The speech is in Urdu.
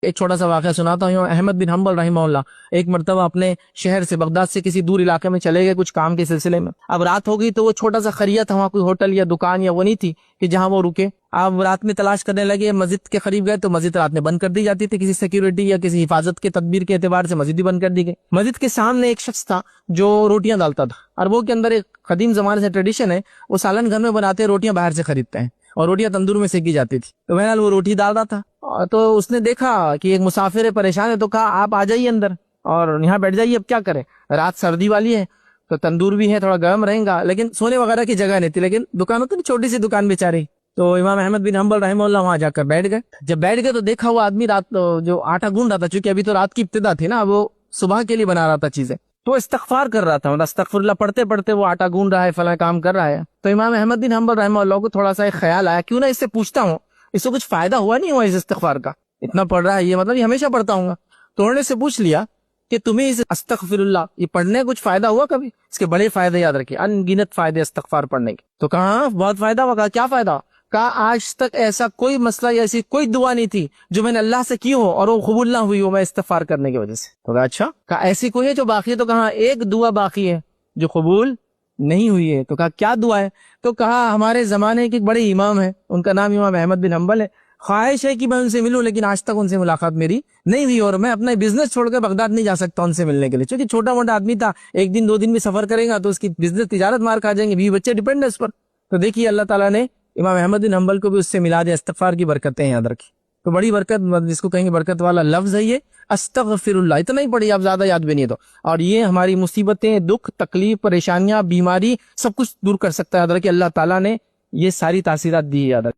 ایک چھوٹا سا واقعہ سناتا ہوں. احمد بن حنبل رحمہ اللہ ایک مرتبہ اپنے شہر سے بغداد سے کسی دور علاقے میں چلے گئے کچھ کام کے سلسلے میں. اب رات ہو گئی تو وہ چھوٹا سا خریا تھا, وہاں کوئی ہوٹل یا دکان یا وہ نہیں تھی کہ جہاں وہ رکے. اب رات میں تلاش کرنے لگے, مسجد کے قریب گئے تو مسجد رات میں بند کر دی جاتی تھی, کسی سیکیورٹی یا کسی حفاظت کے تدبیر کے اعتبار سے مسجد ہی بند کر دی گئی. مسجد کے سامنے ایک شخص تھا جو روٹیاں ڈالتا تھا, اور وہ کے اندر ایک قدیم زمانے سے ٹریڈیشن ہے, وہ سالن گھر میں بناتے ہیں, روٹیاں باہر سے خریدتے ہیں, اور روٹیاں تندور میں سیکی جاتی تھی. تو بہرحال وہ روٹی ڈال رہا تھا, تو اس نے دیکھا کہ ایک مسافر ہے, پریشان ہے, تو کہا آپ آ جائیے اندر اور یہاں بیٹھ جائیے. اب کیا کریں, رات سردی والی ہے تو تندور بھی ہے, تھوڑا گرم رہیں گا, لیکن سونے وغیرہ کی جگہ نہیں تھی, لیکن دکان ہوتی نا چھوٹی سی دکان بیچاری. تو امام احمد بن حنبل رحمہ اللہ وہاں جا کر بیٹھ گئے. جب بیٹھ گئے تو دیکھا وہ آدمی رات جو آٹا گون رہا تھا, چونکہ ابھی تو رات کی ابتدا تھی نا, وہ صبح کے لیے بنا رہا تھا چیزیں, تو استغفار کر رہا تھا, استغفر اللہ پڑھتے پڑھتے وہ آٹا گون رہا ہے, فلاں کام کر رہا ہے. تو امام احمد بن حنبل رحمہ اللہ کو تھوڑا سا ایک خیال آیا, کیوں نہ اس سے پوچھتا ہوں, اس کو کچھ فائدہ ہوا نہیں ہوا اس استغفار کا, اتنا پڑھ رہا ہے یہ, مطلب یہ ہمیشہ پڑھتا ہوں گا. تو انہوں نے سے پوچھ لیا کہ تمہیں اس استغفر اللہ یہ پڑھنے کچھ فائدہ ہوا کبھی؟ اس کے بڑے فائدے یاد رکھیے, ان گنت فائدے استغفار پڑھنے کے. تو کہا بہت فائدہ ہوا. کہا کیا فائدہ؟ کہا آج تک ایسا کوئی مسئلہ یا ایسی کوئی دعا نہیں تھی جو میں نے اللہ سے کی ہو اور وہ قبول نہ ہوئی ہو میں استغفار کرنے کی وجہ سے. تو کہا اچھا. کہا ایسی کوئی ہے جو باقی ہے؟ تو کہا ایک دعا باقی ہے جو قبول نہیں ہوئی ہے. تو کہا کیا دعا ہے؟ تو کہا ہمارے زمانے کے ایک بڑے امام ہیں, ان کا نام امام احمد بن حنبل ہے, خواہش ہے کہ میں ان سے ملوں, لیکن آج تک ان سے ملاقات میری نہیں ہوئی, اور میں اپنا بزنس چھوڑ کر بغداد نہیں جا سکتا ان سے ملنے کے لیے, کیونکہ چھوٹا موٹا آدمی تھا, ایک دن دو دن بھی سفر کرے گا تو اس کی بزنس تجارت مار کھا جائیں گے, بیوی بچے ڈیپینڈ ہے اس پر. تو دیکھیے اللہ تعالیٰ نے امام احمد بن حنبل کو بھی اس سے ملا دیا. استغفار کی برکتیں یاد رکھی. تو بڑی برکت, جس کو کہیں گے برکت والا لفظ ہے یہ استغفر اللہ. اتنا ہی پڑھی, آپ زیادہ یاد بھی نہیں. تو اور یہ ہماری مصیبتیں, دکھ, تکلیف, پریشانیاں, بیماری سب کچھ دور کر سکتا ہے. یاد رکھیے اللہ تعالیٰ نے یہ ساری تاثیرات دی ہے, یاد رکھیے.